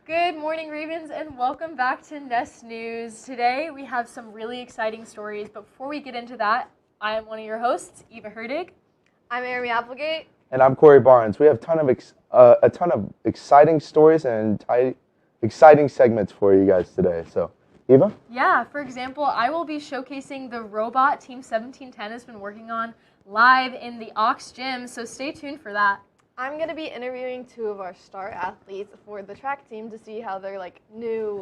Good morning, Ravens, and welcome back to Nest News. Today we have some really exciting stories, but before we get into that, I am one of your hosts, Eva Herdig. I'm Amy Applegate. And I'm Corey Barnes. We have a ton of exciting stories and exciting segments for you guys today. So, Eva? Yeah, for example, I will be showcasing the robot Team 1710 has been working on live in the Ox Gym, so stay tuned for that. I'm going to be interviewing two of our star athletes for the track team to see how their new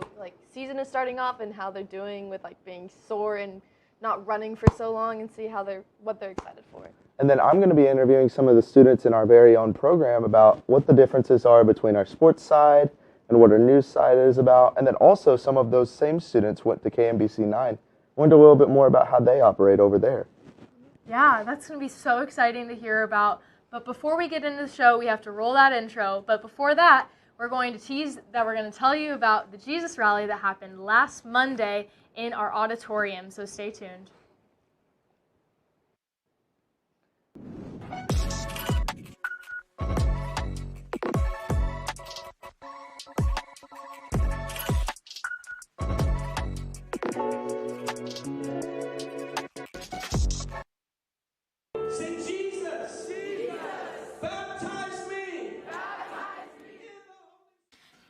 season is starting off and how they're doing with being sore and not running for so long, and see what they're excited for. And then I'm going to be interviewing some of the students in our very own program about what the differences are between our sports side and what our news side is about. And then also some of those same students went to KMBC 9. Wonder a little bit more about how they operate over there. Yeah, that's going to be so exciting to hear about. But before we get into the show, we have to roll that intro. But before that, we're going to tease that we're going to tell you about the Jesus Rally that happened last Monday in our auditorium. So stay tuned.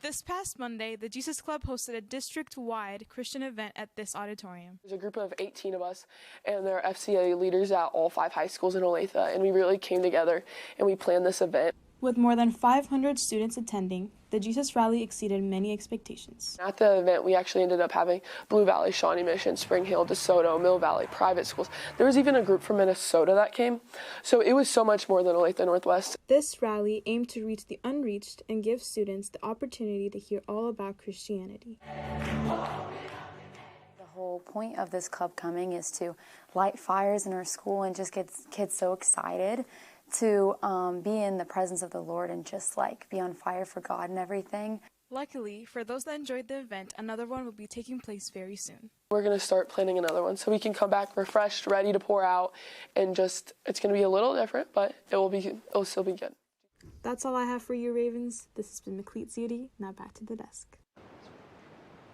This past Monday, the Jesus Club hosted a district-wide Christian event at this auditorium. There's a group of 18 of us, and there are FCA leaders at all 5 high schools in Olathe, and we really came together and we planned this event. With more than 500 students attending, the Jesus Rally exceeded many expectations. At the event, we actually ended up having Blue Valley, Shawnee Mission, Spring Hill, DeSoto, Mill Valley, private schools. There was even a group from Minnesota that came, so it was so much more than Olathe Northwest. This rally aimed to reach the unreached and give students the opportunity to hear all about Christianity. The whole point of this club coming is to light fires in our school and just get kids so excited to be in the presence of the Lord and just be on fire for God and everything. Luckily, for those that enjoyed the event, another one will be taking place very soon. We're going to start planning another one so we can come back refreshed, ready to pour out, and it's going to be a little different, but it'll still be good. That's all I have for you, Ravens. This has been McLeet Zudy. Now back to the desk.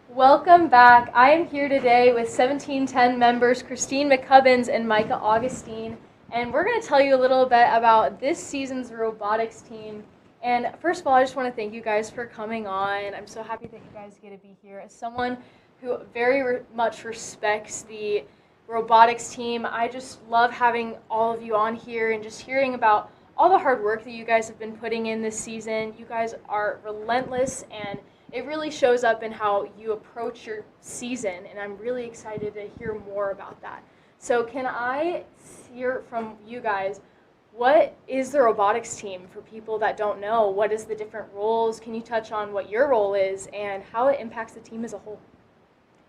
Welcome back. I am here today with 1710 members Christine McCubbins and Micah Augustine. And we're going to tell you a little bit about this season's robotics team. And first of all, I just want to thank you guys for coming on. I'm so happy that you guys get to be here. As someone who very much respects the robotics team, I just love having all of you on here and just hearing about all the hard work that you guys have been putting in this season. You guys are relentless, and it really shows up in how you approach your season. And I'm really excited to hear more about that. So can I hear from you guys, what is the robotics team for people that don't know? What is the different roles? Can you touch on what your role is and how it impacts the team as a whole?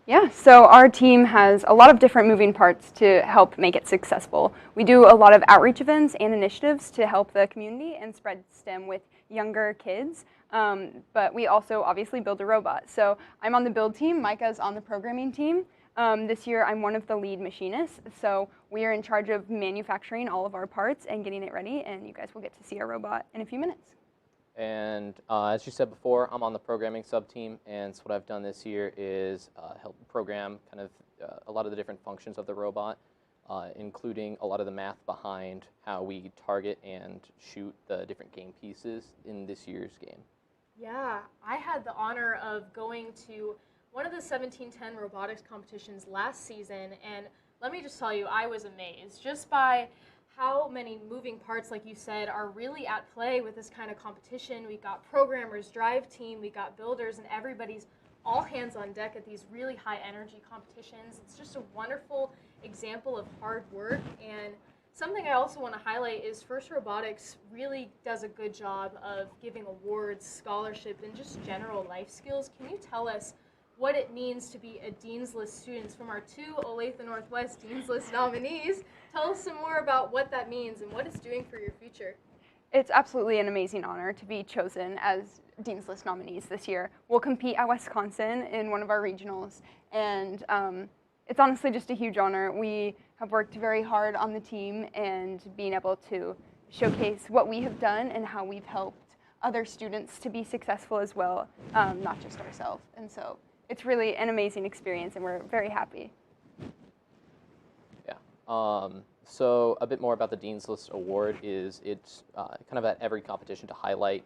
Yeah, so our team has a lot of different moving parts to help make it successful. We do a lot of outreach events and initiatives to help the community and spread STEM with younger kids, but we also obviously build a robot. So I'm on the build team, Micah's on the programming team. This year I'm one of the lead machinists, so we are in charge of manufacturing all of our parts and getting it ready, and you guys will get to see our robot in a few minutes. And as you said before, I'm on the programming sub-team, and so what I've done this year is help program kind of a lot of the different functions of the robot, including a lot of the math behind how we target and shoot the different game pieces in this year's game. Yeah, I had the honor of going to one of the 1710 robotics competitions last season, and let me just tell you, I was amazed just by how many moving parts, like you said, are really at play with this kind of competition. We got programmers, drive team, we got builders, and everybody's all hands on deck at these really high energy competitions. It's just a wonderful example of hard work. And something I also want to highlight is First Robotics really does a good job of giving awards, scholarship, and just general life skills. Can you tell us what it means to be a Dean's List student from our 2 Olathe Northwest Dean's List nominees? Tell us some more about what that means and what it's doing for your future. It's absolutely an amazing honor to be chosen as Dean's List nominees this year. We'll compete at Wisconsin in one of our regionals, and it's honestly just a huge honor. We have worked very hard on the team, and being able to showcase what we have done and how we've helped other students to be successful as well, not just ourselves. And so it's really an amazing experience, and we're very happy. Yeah. So a bit more about the Dean's List Award is it's kind of at every competition to highlight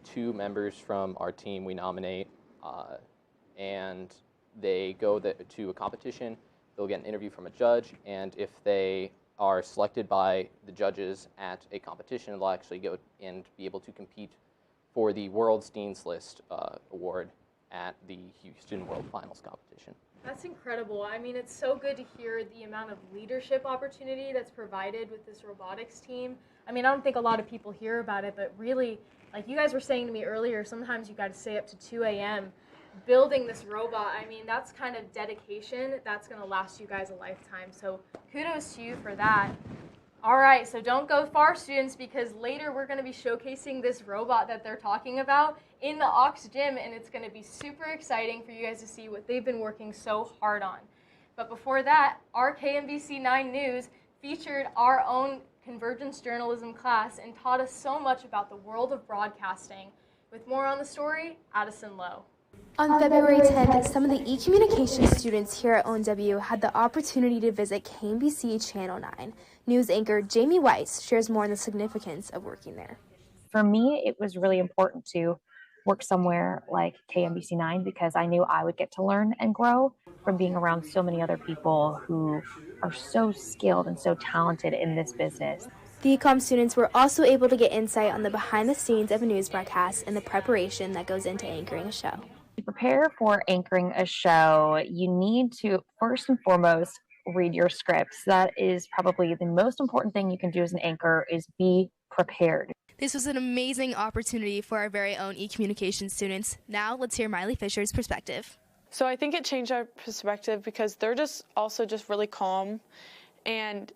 2 members from our team we nominate, and they go to a competition. They'll get an interview from a judge, and if they are selected by the judges at a competition, they'll actually go and be able to compete for the World's Dean's List Award at the Houston World Finals competition. That's incredible. I mean, it's so good to hear the amount of leadership opportunity that's provided with this robotics team. I mean, I don't think a lot of people hear about it, but really, like you guys were saying to me earlier, sometimes you got to stay up to 2 a.m. building this robot. I mean, that's kind of dedication that's going to last you guys a lifetime. So kudos to you for that. All right, so don't go far, students, because later we're going to be showcasing this robot that they're talking about in the Aux Gym, and it's going to be super exciting for you guys to see what they've been working so hard on. But before that, our KMBC 9 News featured our own Convergence Journalism class and taught us so much about the world of broadcasting. With more on the story, Addison Lowe. On February 10th, some of the e-communication students here at ONW had the opportunity to visit KMBC Channel 9. News anchor Jamie Weiss shares more on the significance of working there. For me, it was really important to work somewhere like KMBC 9 because I knew I would get to learn and grow from being around so many other people who are so skilled and so talented in this business. The ecom students were also able to get insight on the behind the scenes of a news broadcast and the preparation that goes into anchoring a show. To prepare for anchoring a show, you need to first and foremost read your scripts. That is probably the most important thing you can do as an anchor is be prepared. This was an amazing opportunity for our very own e-communication students. Now let's hear Miley Fisher's perspective. So I think it changed our perspective because they're just really calm, and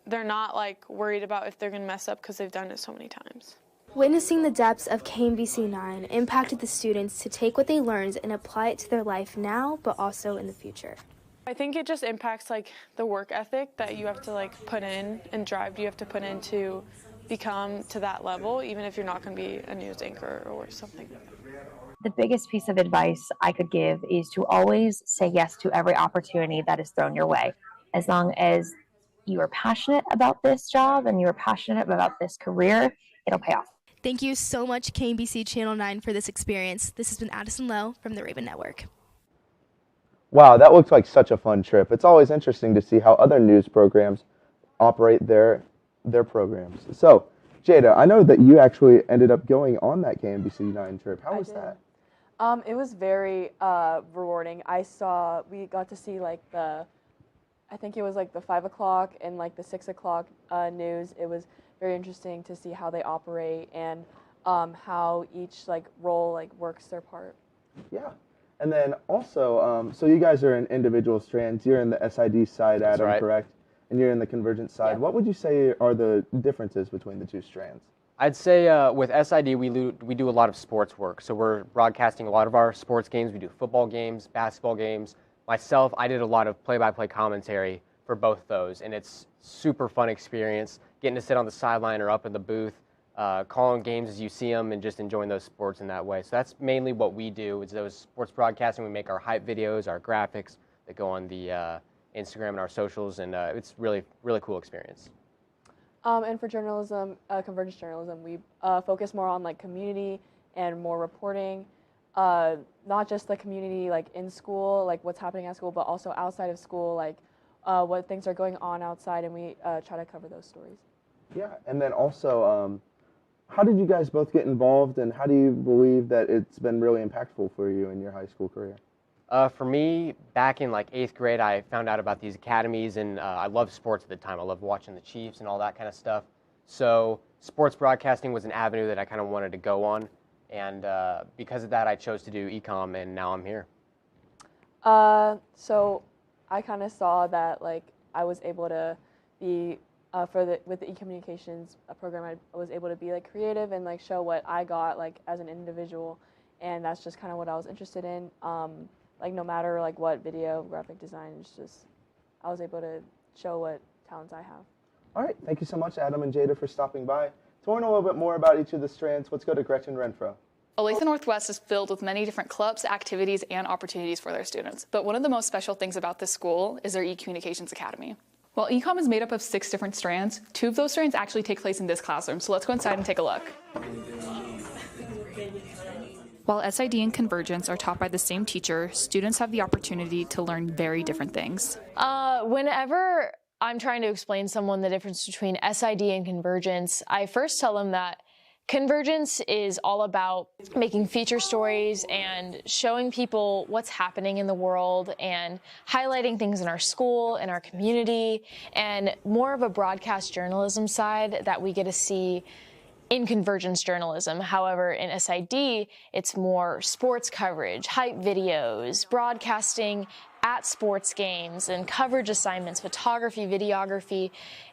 they're not like worried about if they're going to mess up because they've done it so many times. Witnessing the depths of KMBC 9 impacted the students to take what they learned and apply it to their life now, but also in the future. I think it just impacts like the work ethic that you have to like put in and drive you have to put in to become to that level, even if you're not going to be a news anchor or something. The biggest piece of advice I could give is to always say yes to every opportunity that is thrown your way. As long as you are passionate about this job and you're passionate about this career, it'll pay off. Thank you so much, KMBC Channel 9, for this experience. This has been Addison Lowe from the Raven Network. Wow, that looks like such a fun trip. It's always interesting to see how other news programs operate their programs. So, Jada, I know that you actually ended up going on that KMBC 9 trip. How was that? It was very rewarding. We got to see like I think it was like the 5 o'clock and like the 6 o'clock news. It was very interesting to see how they operate and how each like role like works their part. Yeah. And then also, so you guys are in individual strands. You're in the SID side, Adam, right. Correct? And you're in the Convergence side. Yeah. What would you say are the differences between the two strands? I'd say with SID, we do a lot of sports work. So we're broadcasting a lot of our sports games. We do football games, basketball games. Myself, I did a lot of play-by-play commentary for both those, and it's super fun experience getting to sit on the sideline or up in the booth, calling games as you see them and just enjoying those sports in that way. So that's mainly what we do is those sports broadcasting. We make our hype videos, our graphics that go on the Instagram and our socials, and it's really cool experience. And for journalism, Convergence Journalism, we focus more on like community and more reporting, not just the community like in school, like what's happening at school, but also outside of school, like what things are going on outside, and we try to cover those stories. Yeah, and then also, how did you guys both get involved, and how do you believe that it's been really impactful for you in your high school career? For me, back in like 8th grade, I found out about these academies, and I loved sports at the time. I loved watching the Chiefs and all that kind of stuff. So sports broadcasting was an avenue that I kind of wanted to go on, and because of that, I chose to do ecom, and now I'm here. So I kind of saw that like I was able to be with the e-communications program, I was able to be like creative and like show what I got like as an individual, and that's just kind of what I was interested in. Like no matter like what video, graphic design, it's just I was able to show what talents I have. All right, thank you so much, Adam and Jada, for stopping by to To learn a little bit more about each of the strands, let's go to Gretchen Renfro. Olathe Northwest is filled with many different clubs, activities, and opportunities for their students. But one of the most special things about this school is their eCommunications Academy. While ecom is made up of 6 different strands, 2 of those strands actually take place in this classroom. So let's go inside and take a look. While SID and Convergence are taught by the same teacher, students have the opportunity to learn very different things. Whenever I'm trying to explain to someone the difference between SID and Convergence, I first tell them that Convergence is all about making feature stories and showing people what's happening in the world and highlighting things in our school and our community, and more of a broadcast journalism side that we get to see in Convergence journalism. However, in SID, it's more sports coverage, hype videos, broadcasting at sports games, and coverage assignments, photography, videography,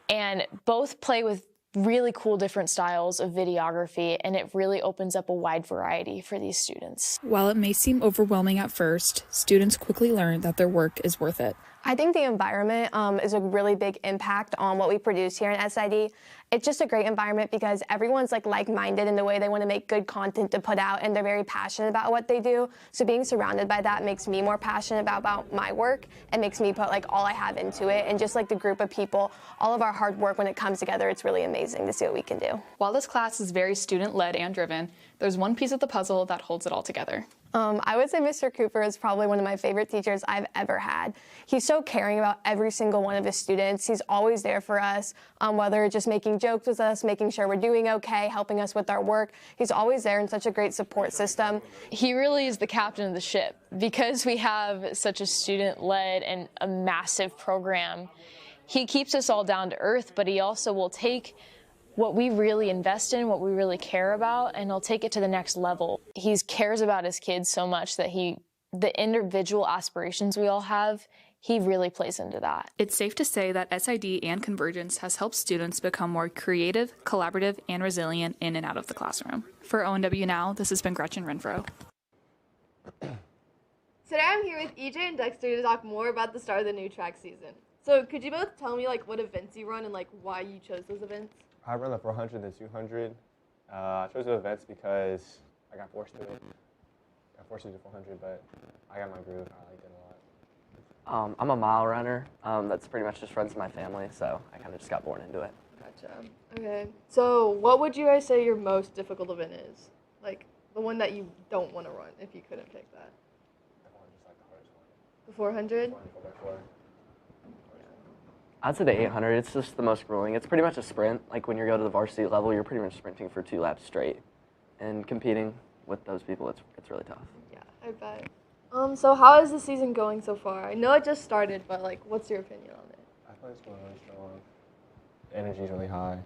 and both play with really cool different styles of videography, and it really opens up a wide variety for these students. While it may seem overwhelming at first, students quickly learn that their work is worth it. I think the environment is a really big impact on what we produce here in SID. It's just a great environment because everyone's like-minded in the way they want to make good content to put out, and they're very passionate about what they do. So being surrounded by that makes me more passionate about my work and makes me put all I have into it. And just the group of people, all of our hard work, when it comes together, it's really amazing to see what we can do. While this class is very student-led and driven, there's one piece of the puzzle that holds it all together. I would say Mr. Cooper is probably one of my favorite teachers I've ever had. He's so caring about every single one of his students. He's always there for us, whether it's just making jokes with us, making sure we're doing okay, helping us with our work. He's always there in such a great support system. He really is the captain of the ship. Because we have such a student-led and a massive program, he keeps us all down to earth, but he also will take what we really invest in, what we really care about, and he'll take it to the next level. He cares about his kids so much that the individual aspirations we all have, he really plays into that. It's safe to say that SID and Convergence has helped students become more creative, collaborative, and resilient in and out of the classroom. For ONW Now, this has been Gretchen Renfro. Today I'm here with EJ and Dexter to talk more about the start of the new track season. So could you both tell me what events you run and why you chose those events? I run the 400 and the 200. I chose those events because I got forced to it. I got forced to do 400, but I got my groove. I liked it a lot. I'm a mile runner. That's pretty much just runs in my family, so I kind of just got born into it. Gotcha. Okay. So what would you guys say your most difficult event is? The one that you don't want to run if you couldn't pick that. The 400? I'd say the 800. It's just the most grueling. It's pretty much a sprint. When you go to the varsity level, you're pretty much sprinting for 2 laps straight. And competing with those people, it's really tough. Yeah, I bet. So how is the season going so far? I know it just started, but what's your opinion on it? I feel it's going really strong. The energy's really high.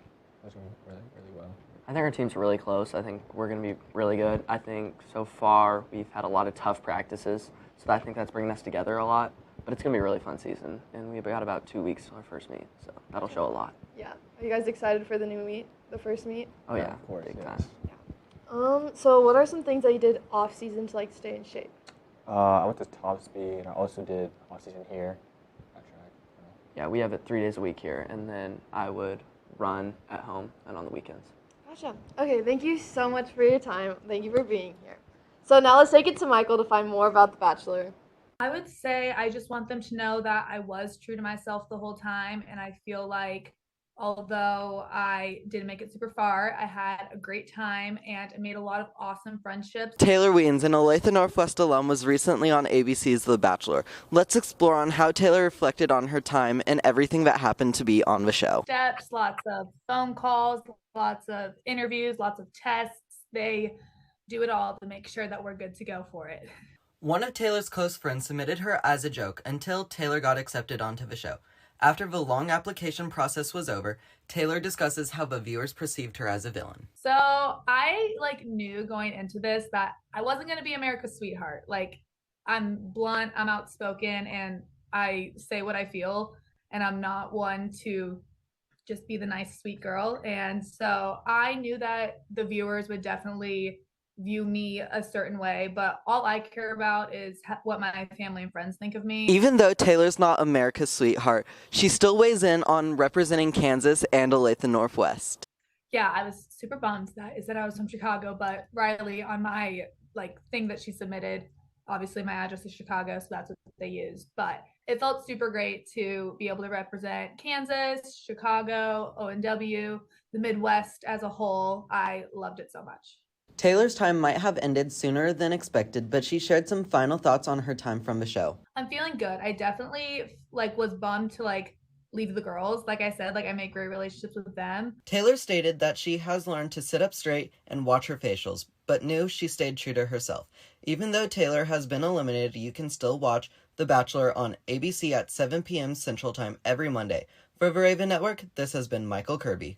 It's going really, really well. I think our team's really close. I think we're going to be really good. I think so far we've had a lot of tough practices, so I think that's bringing us together a lot. But it's going to be a really fun season, and we've got about 2 weeks till our first meet, so that'll show a lot. Yeah. Are you guys excited for the new meet, the first meet? Oh yeah, of course, big time. Yeah. So what are some things that you did off season to stay in shape? I went to top speed. I also did off season here at track. Yeah, we have it 3 days a week here, and then I would run at home and on the weekends. Gotcha. Okay, thank you so much for your time. Thank you for being here. So now let's take it to Michael to find more about The Bachelor. I would say I just want them to know that I was true to myself the whole time, and I feel like although I didn't make it super far, I had a great time and I made a lot of awesome friendships. Taylor Weens, an Olathe Northwest alum, was recently on ABC's The Bachelor. Let's explore on how Taylor reflected on her time and everything that happened to be on the show. Steps, lots of phone calls, lots of interviews, lots of tests. They do it all to make sure that we're good to go for it. One of Taylor's close friends submitted her as a joke until Taylor got accepted onto the show. After the long application process was over, Taylor discusses how the viewers perceived her as a villain. So I knew going into this that I wasn't going to be America's sweetheart. I'm blunt, I'm outspoken, and I say what I feel, and I'm not one to just be the nice, sweet girl. And so I knew that the viewers would definitely view me a certain way, but all I care about is what my family and friends think of me. Even though Taylor's not America's sweetheart, she still weighs in on representing Kansas and Olathe Northwest. yeah, I was super bummed that it said I was from Chicago, but Riley on my thing that she submitted, obviously my address is Chicago, so that's what they used. But it felt super great to be able to represent Kansas, Chicago, ONW, the Midwest as a whole. I loved it so much. Taylor's time might have ended sooner than expected, but she shared some final thoughts on her time from the show. I'm feeling good. I definitely was bummed to leave the girls. Like I said, I make great relationships with them. Taylor stated that she has learned to sit up straight and watch her facials, but knew she stayed true to herself. Even though Taylor has been eliminated, you can still watch The Bachelor on ABC at 7 p.m. Central Time every Monday. For Veraven Network, this has been Michael Kirby.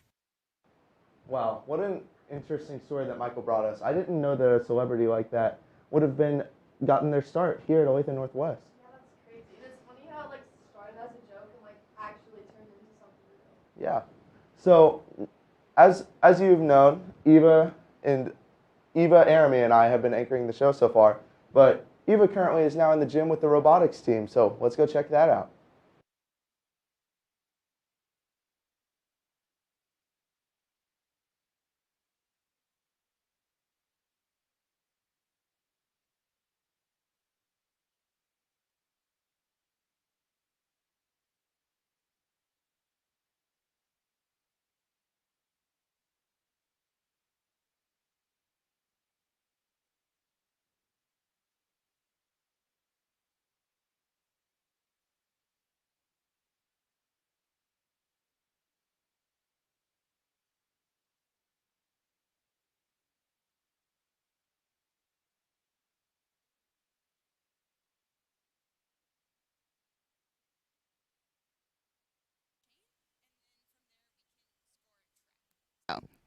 Wow, what an interesting story that Michael brought us. I didn't know that a celebrity like that would have gotten their start here at Olathe Northwest. Yeah, that's crazy. And it's funny how it started as a joke and actually turned into something real. Yeah. So, as you've known, Eva, Aramy, and I have been anchoring the show so far, but Eva currently is now in the gym with the robotics team, so let's go check that out.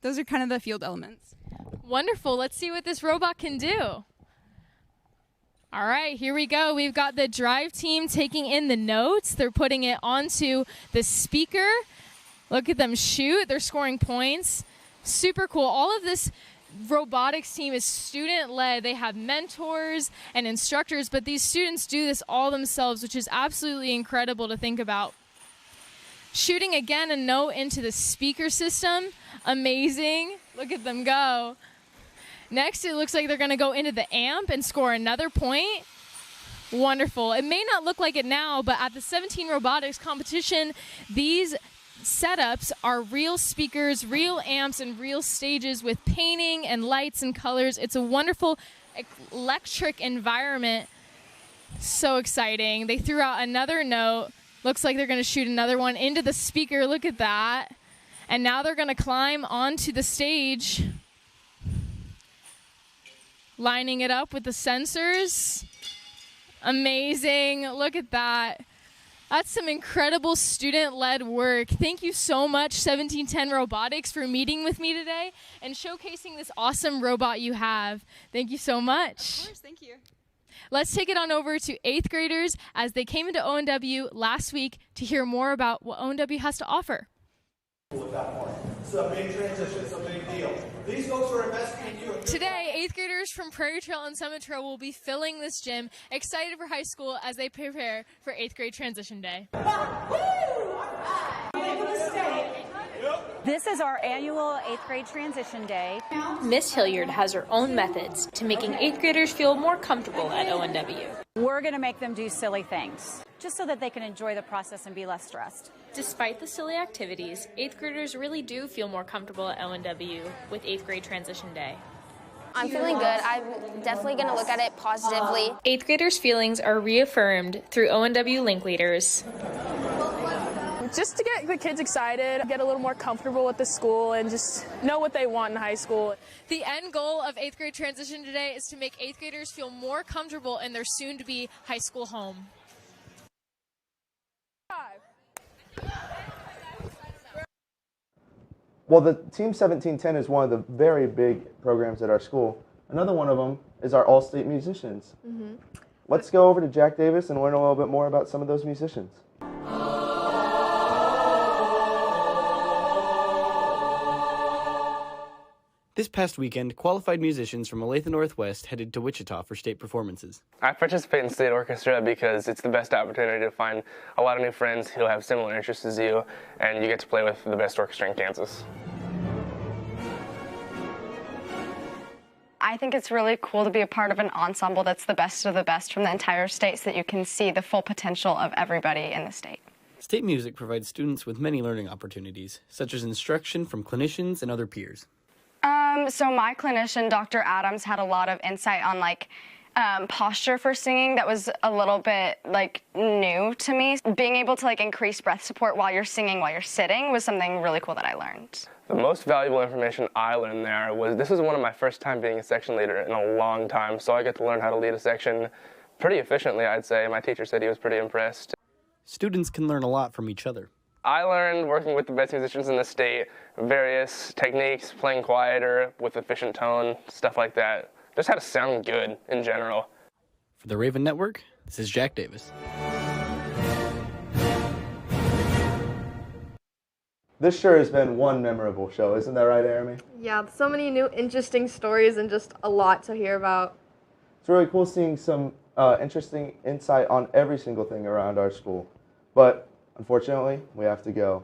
Those are kind of the field elements. Wonderful. Let's see what this robot can do. All right, here we go. We've got the drive team taking in the notes. They're putting it onto the speaker. Look at them shoot. They're scoring points. Super cool. All of this robotics team is student-led. They have mentors and instructors, but these students do this all themselves, which is absolutely incredible to think about. Shooting again a note into the speaker system. Amazing. Look at them go. Next, it looks like they're going to go into the amp and score another point. Wonderful. It may not look like it now, but at the 17 robotics competition, these setups are real speakers, real amps, and real stages with painting and lights and colors. It's a wonderful electric environment. So exciting. They threw out another note. Looks like they're going to shoot another one into the speaker. Look at that. And now they're going to climb onto the stage, lining it up with the sensors. Amazing. Look at that. That's some incredible student-led work. Thank you so much, 1710 Robotics, for meeting with me today and showcasing this awesome robot you have. Thank you so much. Of course, thank you. Let's take it on over to 8th graders as they came into ONW last week to hear more about what ONW has to offer. It's a big transition. It's a big deal. These folks are investing in you. Today, 8th graders from Prairie Trail and Summit Trail will be filling this gym, excited for high school as they prepare for 8th grade transition day. This is our annual 8th grade transition day. Miss Hilliard has her own methods to making 8th graders feel more comfortable at ONW. We're going to make them do silly things, just so that they can enjoy the process and be less stressed. Despite the silly activities, 8th graders really do feel more comfortable at ONW with 8th grade transition day. I'm feeling good. I'm definitely going to look at it positively. 8th graders' feelings are reaffirmed through ONW Link Leaders. Just to get the kids excited, get a little more comfortable with the school, and just know what they want in high school. The end goal of 8th grade transition today is to make 8th graders feel more comfortable in their soon-to-be high school home. Well, the Team 1710 is one of the very big programs at our school. Another one of them is our All-State musicians. Mm-hmm. Let's go over to Jack Davis and learn a little bit more about some of those musicians. This past weekend, qualified musicians from Olathe Northwest headed to Wichita for state performances. I participate in state orchestra because it's the best opportunity to find a lot of new friends who have similar interests as you, and you get to play with the best orchestra in Kansas. I think it's really cool to be a part of an ensemble that's the best of the best from the entire state so that you can see the full potential of everybody in the state. State music provides students with many learning opportunities, such as instruction from clinicians and other peers. So my clinician, Dr. Adams, had a lot of insight on posture for singing that was a little bit new to me. Being able to increase breath support while you're singing, while you're sitting was something really cool that I learned. The most valuable information I learned there was this is one of my first time being a section leader in a long time, so I get to learn how to lead a section pretty efficiently, I'd say. My teacher said he was pretty impressed. Students can learn a lot from each other. I learned working with the best musicians in the state, various techniques, playing quieter with efficient tone, stuff like that. Just how to sound good in general. For the Raven Network, this is Jack Davis. This sure has been one memorable show, isn't that right, Jeremy? Yeah, so many new interesting stories and just a lot to hear about. It's really cool seeing some interesting insight on every single thing around our school. But unfortunately, we have to go.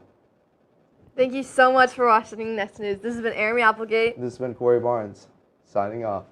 Thank you so much for watching Next News. This has been Jeremy Applegate. This has been Corey Barnes, signing off.